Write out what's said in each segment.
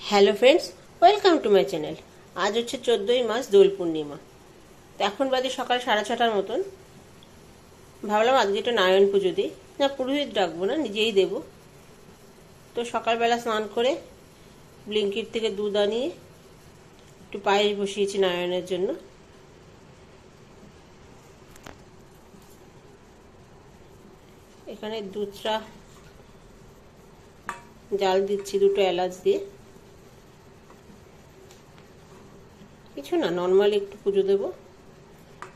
Hello friends, welcome to my channel. আজ হচ্ছে 14ই March, Dol Purnima. তো এখন বাজে সকাল 6:30 মতন। ভাবলাম আজকে একটু নারায়ণ পুজো দিই। না, পুরোহিত ডাকবো না, নিজেই দেব। তো সকালবেলা স্নান করে ব্লিঙ্কিট থেকে দুধ আনিয়ে একটু পায়েস বসিয়েছি নারায়ণের জন্য। এখানে দুধটা জাল দিচ্ছি, দুটো এলাচ দিয়ে। কিছু না, নর্মাল একটু পুজো দেব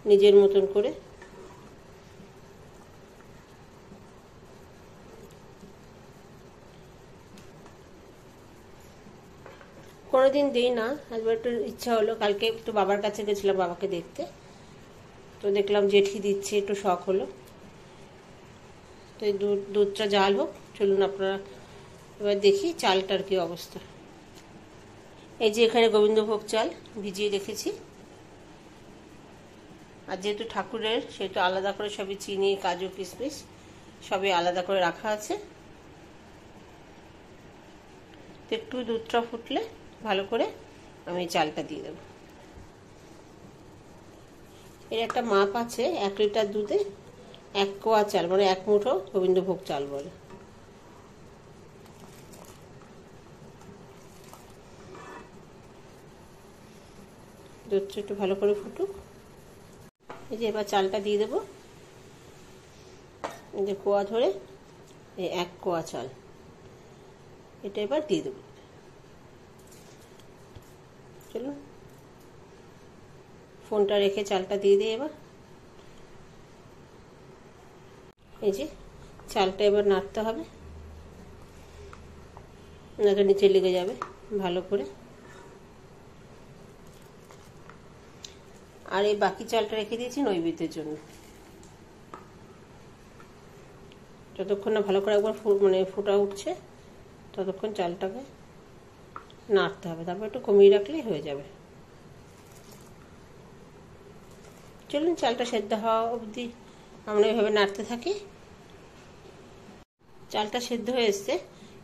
নিজের মতন করে। কোনোদিন দিই না, একবার একটু ইচ্ছা হলো। কালকে একটু বাবার কাছে গেছিলাম বাবাকে দেখতে, তো দেখলাম জেঠি দিচ্ছে, একটু শখ হলো। তো এই দুধটা জাল হোক, চলুন আপনারা এবার দেখি চালটার কি অবস্থা। এই যে এখানে গোবিন্দভোগ চাল ভিজিয়ে রেখেছি। আর যেহেতু ঠাকুরের, সেহেতু আলাদা করে সবই চিনি, কাজু, কিশমিশ সবই আলাদা করে রাখা আছে। তো একটু দুধটা ফুটলে ভালো করে আমি চালটা দিয়ে দেব। এর একটা মাপ আছে, 1 লিটার দুধে 1 কোয়া চাল, মানে 1 মুঠো গোবিন্দভোগ চাল বলে। দুধটা একটু ভালো করে ফুটুক। এই যে এবার চালটা দিয়ে দেবো। এই যে কোয়া ধরে, এই 1 কোয়া চাল, এটা এবার দিয়ে দেবো। চলুন ফোনটা রেখে চালটা দিয়ে দিই এবার। এই যে চালটা এবার নাড়তে হবে, নাকি নিচে লেগে যাবে। ভালো করে। আর এই বাকি চালটা রেখে দিয়েছি নৈবেদ্যের জন্য। যতক্ষণ না ভালো করে একবার ফুটা উঠছে, ততক্ষণ চালটাকে নাড়তে হবে। তারপর একটু কমিয়ে রাখলেই হয়ে যাবে। চলুন চালটা সেদ্ধ হওয়া অবধি আমরা এভাবে নাড়তে থাকি। চালটা সেদ্ধ হয়ে এসছে,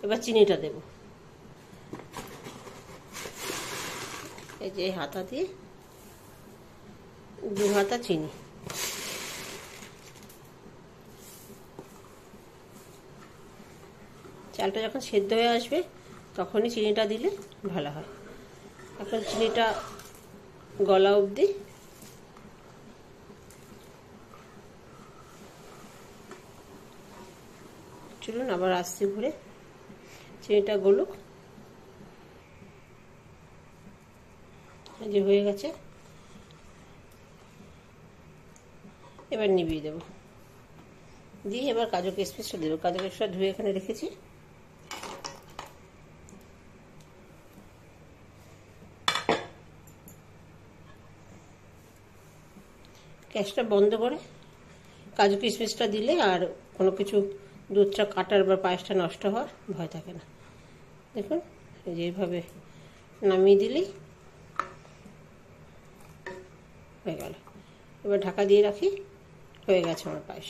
এবার চিনিটা দেব। এই যে হাতা দিয়ে 2 হাতা চিনি। চালটা যখন সেদ্ধ হয়ে আসবে তখনই চিনিটা দিলে ভালো হয়। এখন চিনিটা গলা অবধি চলুন আবার আসছি ঘুরে। চিনিটা গলুক। এই যে হয়ে গেছে, এবার নিভিয়ে দেব। দিয়ে এবার কাজু কিশমিশটা দেবো। কাজু কিশমিশটা ধুয়ে এখানে রেখেছি। গ্যাসটা বন্ধ করে কাজু কিশমিশটা দিলে আর কোনো কিছু দুধটা কাটার বা পায়েসটা নষ্ট হওয়ার ভয় থাকে না। দেখুন এই যে এইভাবে নামিয়ে দিলেই হয়ে গেল। এবার ঢাকা দিয়ে রাখি। হয়ে গেছে আমার পায়েস।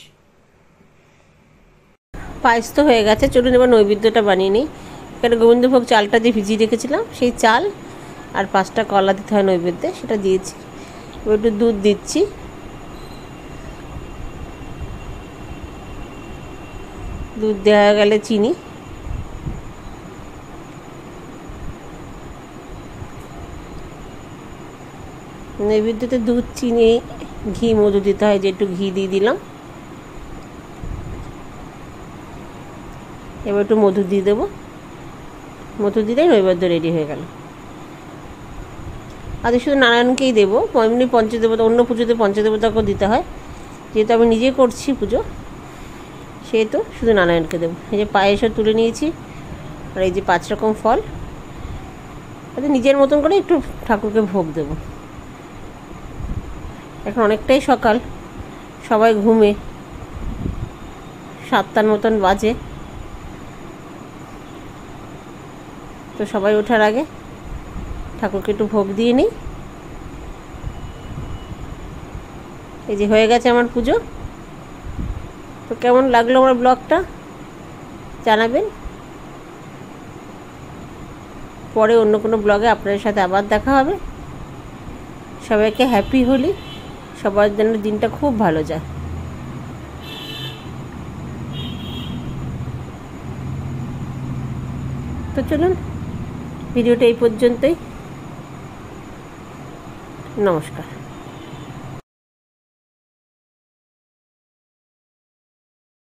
পায়েস তো হয়ে গেছে। চলুন এবার নৈবেদ্যটা বানিয়ে নিই। এখানে গোবিন্দভোগ চালটা দিয়ে ভিজিয়ে রেখেছিলাম, সেই চাল আর 5টা কলা দিতে হয় নৈবেদ্যে, সেটা দিয়েছি। এবার একটু দুধ দিচ্ছি। দুধ দেওয়া গেলে চিনি। নৈবেদ্যতে দুধ, চিনি, ঘি, মধু দিতে হয়, যে একটু ঘি দিয়ে দিলাম। এবার একটু মধু দিয়ে দেবো। মধু দিলেই নৈবেদ্য রেডি হয়ে গেল। আজকে শুধু নারায়ণকেই দেবো, এমনি পঞ্চদেবতা, অন্য পুজোতে পঞ্চদেবতাকেও দিতে হয়। যেহেতু আমি নিজে করছি পুজো, সেহেতু শুধু নারায়ণকে দেবো। এই যে পায়েসও তুলে নিয়েছি, আর এই যে 5 রকম ফল। তাতে নিজের মতন করে একটু ঠাকুরকে ভোগ দেব। এখন অনেকটাই সকাল, সবাই ঘুমে, 7টার মতন বাজে। তো সবাই ওঠার আগে ঠাকুরকে একটু ভোগ দিয়ে নিই। এই যে হয়ে গেছে আমার পুজো। তো কেমন লাগলো আমার ব্লগটা জানাবেন। পরে অন্য কোনো ব্লগে আপনাদের সাথে আবার দেখা হবে। সবাইকে হ্যাপি হোলি, সবার জন্য দিনটা খুব ভালো যায়। তো চলুন, ভিডিওটা এই পর্যন্তই। নমস্কার।